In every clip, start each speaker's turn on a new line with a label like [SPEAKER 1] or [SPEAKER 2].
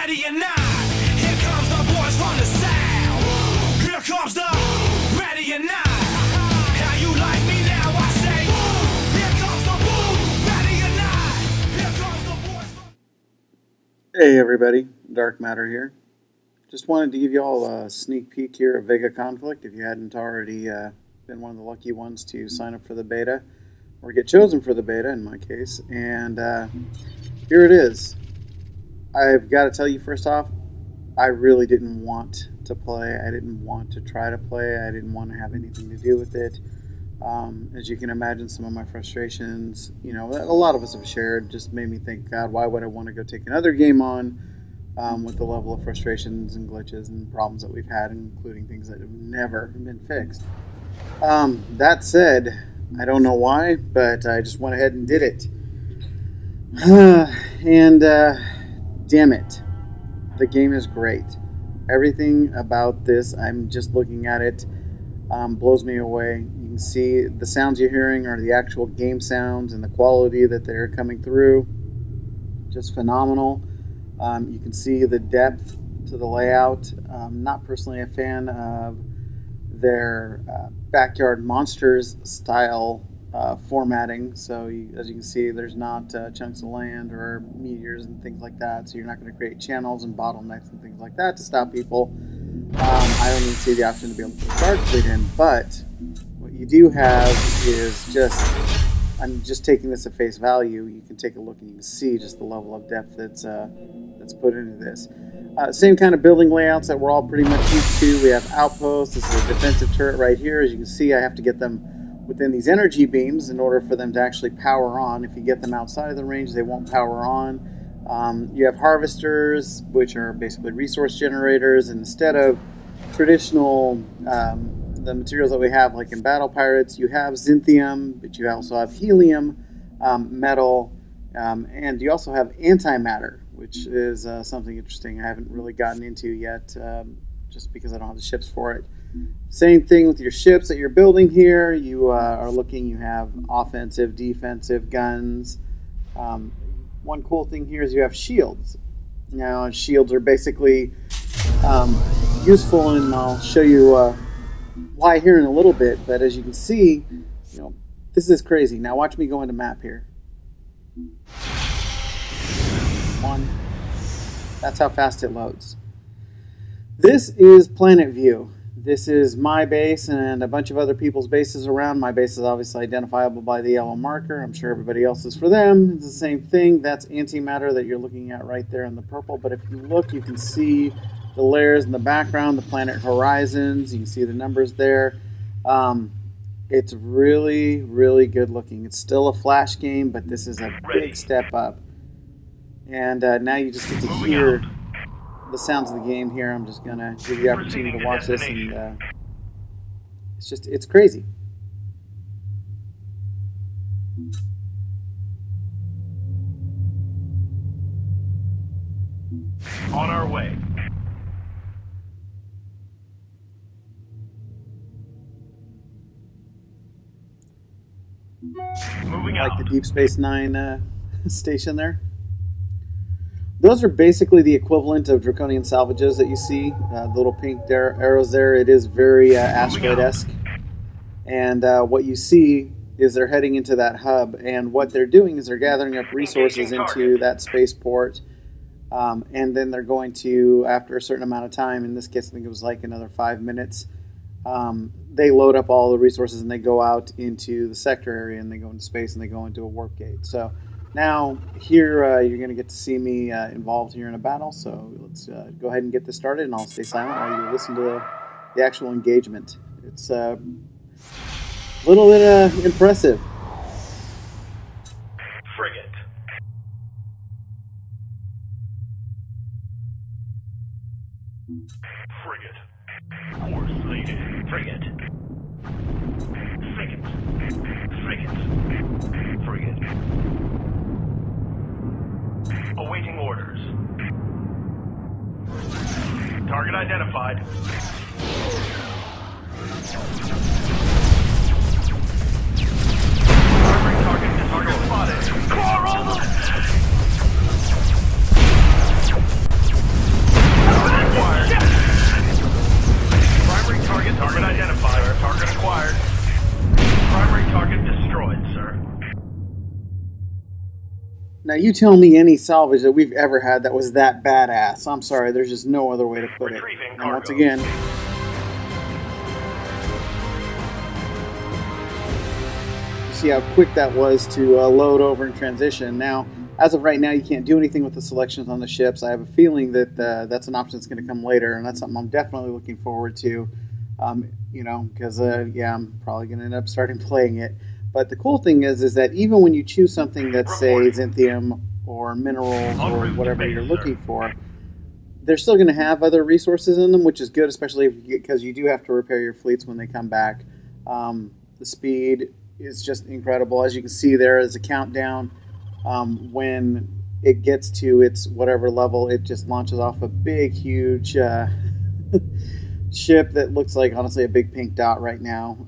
[SPEAKER 1] ready or not. Here comes the boys from the south. Here comes the ready or not. How you like me now? I say, here comes the boom, ready or not. Here comes the boys from...
[SPEAKER 2] Hey everybody, Dark Matter here. Just wanted to give you all a sneak peek here of Vega Conflict if you hadn't already been one of the lucky ones to sign up for the beta, or get chosen for the beta in my case. And here it is. I've got to tell you first off, I really didn't want to play. I didn't want to try to play. I didn't want to have anything to do with it. As you can imagine, some of my frustrations, you know, a lot of us have shared, just made me think, God, why would I want to go take another game on with the level of frustrations and glitches and problems that we've had, including things that have never been fixed. That said, I don't know why, but I just went ahead and did it. And damn it, the game is great. Everything about this, I'm just looking at it, blows me away. You can see the sounds you're hearing are the actual game sounds, and the quality that they're coming through, just phenomenal. You can see the depth to the layout. Not personally a fan of their backyard monsters style formatting. So as you can see, there's not chunks of land or meteors and things like that. So you're not going to create channels and bottlenecks and things like that to stop people. I don't even see the option to be able to put Guard Fleet in. But what you do have is just, I'm just taking this at face value. You can take a look and you can see just the level of depth that's put into this. Same kind of building layouts that we're all pretty much used to. We have outposts. This is a defensive turret right here. As you can see, I have to get them within these energy beams in order for them to actually power on. If you get them outside of the range, they won't power on. You have harvesters, which are basically resource generators. And instead of traditional, the materials that we have, like in Battle Pirates, you have Xinthium, but you also have helium, metal, and you also have antimatter, which is something interesting I haven't really gotten into yet, just because I don't have the ships for it. Same thing with your ships that you're building here. You are looking, you have offensive, defensive guns. One cool thing here is you have shields. Now, shields are basically useful, and I'll show you why here in a little bit. But as you can see, you know, this is crazy. Now watch me go into map here. One. That's how fast it loads. This is planet view. This is my base and a bunch of other people's bases around. My base is obviously identifiable by the yellow marker. I'm sure everybody else is for them. It's the same thing. That's antimatter that you're looking at right there in the purple. But if you look, you can see the layers in the background, the planet horizons. You can see the numbers there. It's really, really good looking. It's still a Flash game, but this is a big step up. And now you just get to hear the sounds of the game here. I'm just going to give you the opportunity to watch this, and it's crazy.
[SPEAKER 1] On our way. Moving out.
[SPEAKER 2] Like the Deep Space Nine station there. Those are basically the equivalent of draconian salvages that you see. The little pink arrows there. It is very asteroid-esque. And what you see is they're heading into that hub. And what they're doing is they're gathering up resources into that spaceport. And then they're going to, after a certain amount of time, in this case I think it was like another 5 minutes, they load up all the resources and they go out into the sector area, and they go into space, and they go into a warp gate. So now, here you're going to get to see me involved here in a battle, so let's go ahead and get this started, and I'll stay silent while you listen to the actual engagement. It's a little bit impressive.
[SPEAKER 1] Frigate. Frigate. Force slated. Frigate. Frigate. Frigate. Frigate. Awaiting orders. Target identified. Target spotted. Coral!
[SPEAKER 2] Now, you tell me any salvage that we've ever had that was that badass. I'm sorry, there's just no other way to put it. And once again, you see how quick that was to load over and transition. Now, as of right now, you can't do anything with the selections on the ships. I have a feeling that that's an option that's going to come later, and that's something I'm definitely looking forward to. You know, because yeah, I'm probably going to end up starting playing it. But the cool thing is that even when you choose something that's, say, Xinthium or minerals or whatever you're looking for, they're still going to have other resources in them, which is good, especially because you do have to repair your fleets when they come back. The speed is just incredible. As you can see, there is a countdown. When it gets to its whatever level, it just launches off a big, huge ship that looks like, honestly, a big pink dot right now.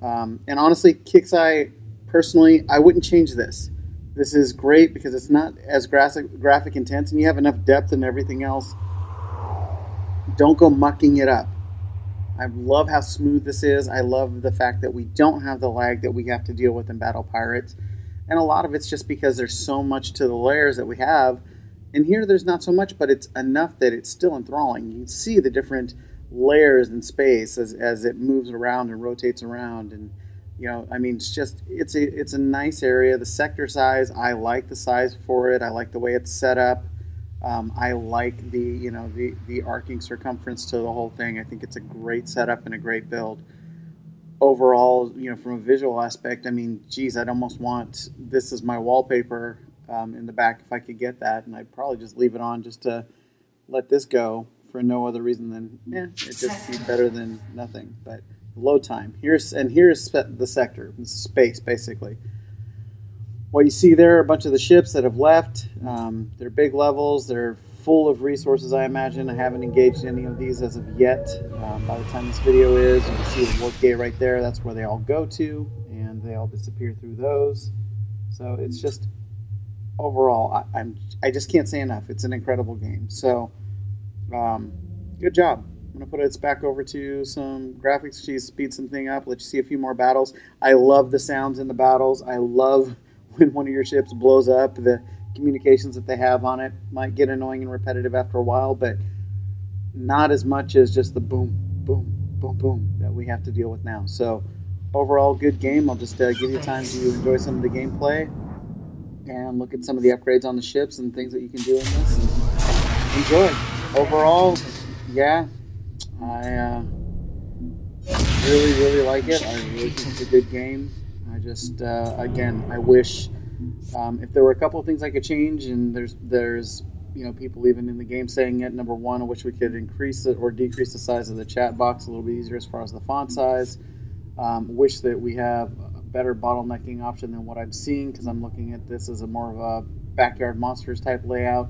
[SPEAKER 2] And honestly, Kixeye, personally, I wouldn't change this. This is great because it's not as graphic intense, and you have enough depth and everything else. Don't go mucking it up. I love how smooth this is. I love the fact that we don't have the lag that we have to deal with in Battle Pirates. And a lot of it's just because there's so much to the layers that we have. And here there's not so much, but it's enough that it's still enthralling. You can see the different layers in space as it moves around and rotates around. And, you know, I mean, it's a nice area. The sector size, I like the size for it. I like the way it's set up. I like the arcing circumference to the whole thing. I think it's a great setup and a great build. Overall, you know, from a visual aspect, I mean, geez, I'd almost want this as my wallpaper in the back if I could get that, and I'd probably just leave it on just to let this go for no other reason than, it'd just be better than nothing. But load time, here's the sector, this is space basically. What you see there are a bunch of the ships that have left. They're big levels. They're full of resources, I imagine. I haven't engaged any of these as of yet. By the time this video is, you can see the warp gate right there. That's where they all go to, and they all disappear through those. So it's just, overall, I just can't say enough. It's an incredible game. So, good job. I'm going to put it back over to some graphics. She's speed something up, let you see a few more battles. I love the sounds in the battles. I love when one of your ships blows up. The communications that they have on it might get annoying and repetitive after a while, but not as much as just the boom, boom, boom, boom that we have to deal with now. So overall, good game. I'll just give you time to enjoy some of the gameplay and look at some of the upgrades on the ships and things that you can do in this and enjoy. Overall, yeah, I really like it. I really think it's a good game. I just, again, I wish if there were a couple of things I could change, and there's you know, people even in the game saying it. Number one, I wish we could increase it or decrease the size of the chat box a little bit easier as far as the font size. Wish that we have a better bottlenecking option than what I'm seeing, because I'm looking at this as a more of a Backyard Monsters type layout.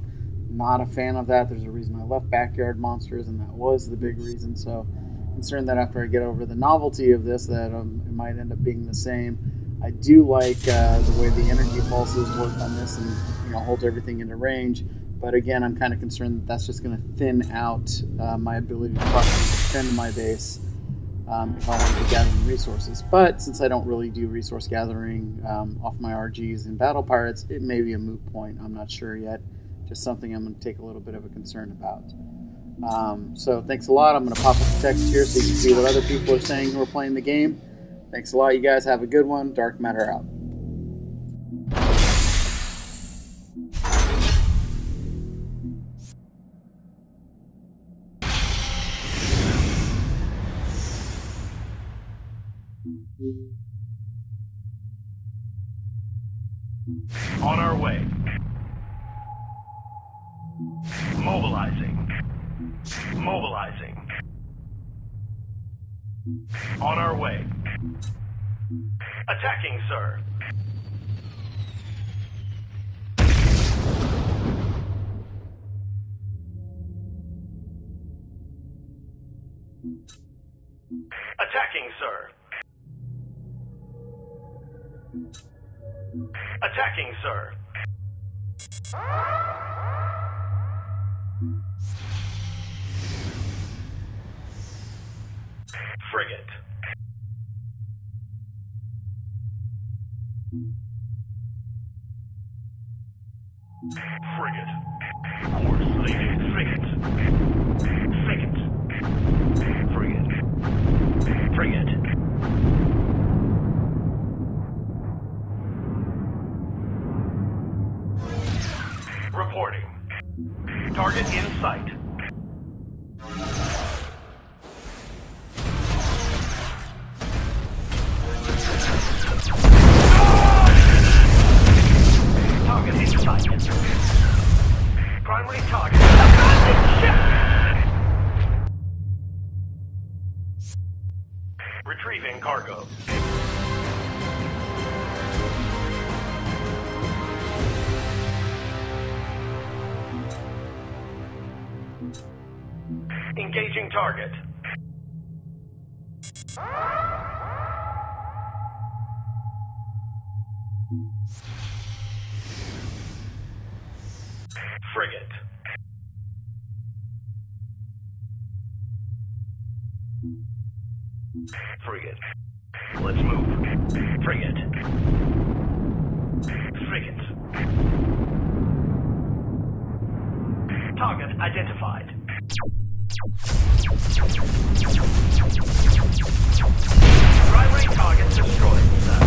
[SPEAKER 2] Not a fan of that. There's a reason I left Backyard Monsters, and that was the big reason. So concerned that after I get over the novelty of this, that it might end up being the same. I do like the way the energy pulses work on this, and you know, holds everything into range. But again, I'm kind of concerned that that's just going to thin out my ability to properly defend my base if I want to be gathering resources. But since I don't really do resource gathering off my RGs in Battle Pirates, it may be a moot point. I'm not sure yet. Just something I'm going to take a little bit of a concern about. So thanks a lot. I'm going to pop up the text here so you can see what other people are saying who are playing the game. Thanks a lot. You guys have a good one. Dark Matter out.
[SPEAKER 1] On our way. Mobilizing. Mobilizing. On our way. Attacking, sir. Attacking, sir. Attacking, sir. Frigate. Frigate. Course leading frigate. Frigate. Frigate. Frigate. Reporting. Target in sight. Target in sight. Primary target. Abandoned ship! Retrieving cargo. Engaging target. Frigate. Frigate. Let's move. Frigate. Frigate. Target identified. Primary target destroyed, sir.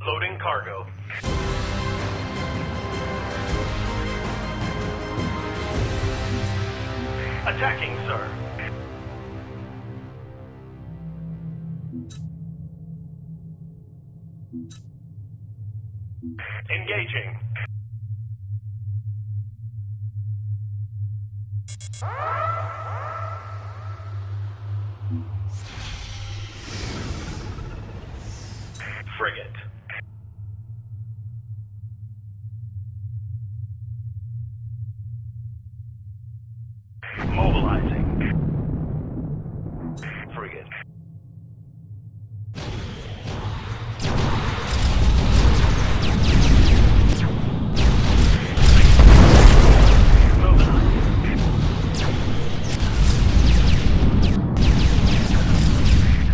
[SPEAKER 1] Loading cargo. Attacking, sir. Engaging. Frigate. Mobilizing. Frigate.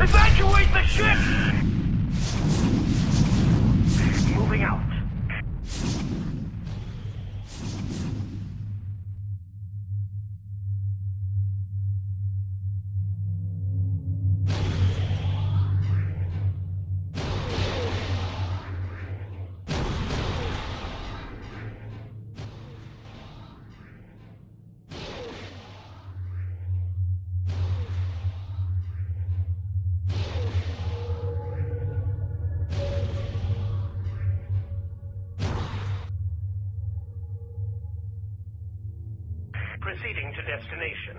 [SPEAKER 1] Evacuate the ship! Moving out. Proceeding to destination.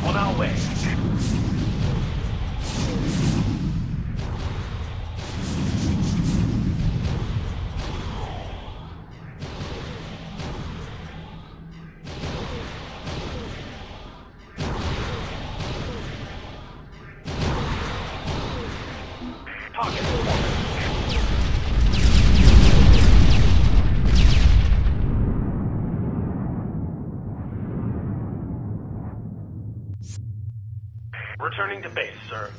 [SPEAKER 1] On our way. Target. Returning to base, sir.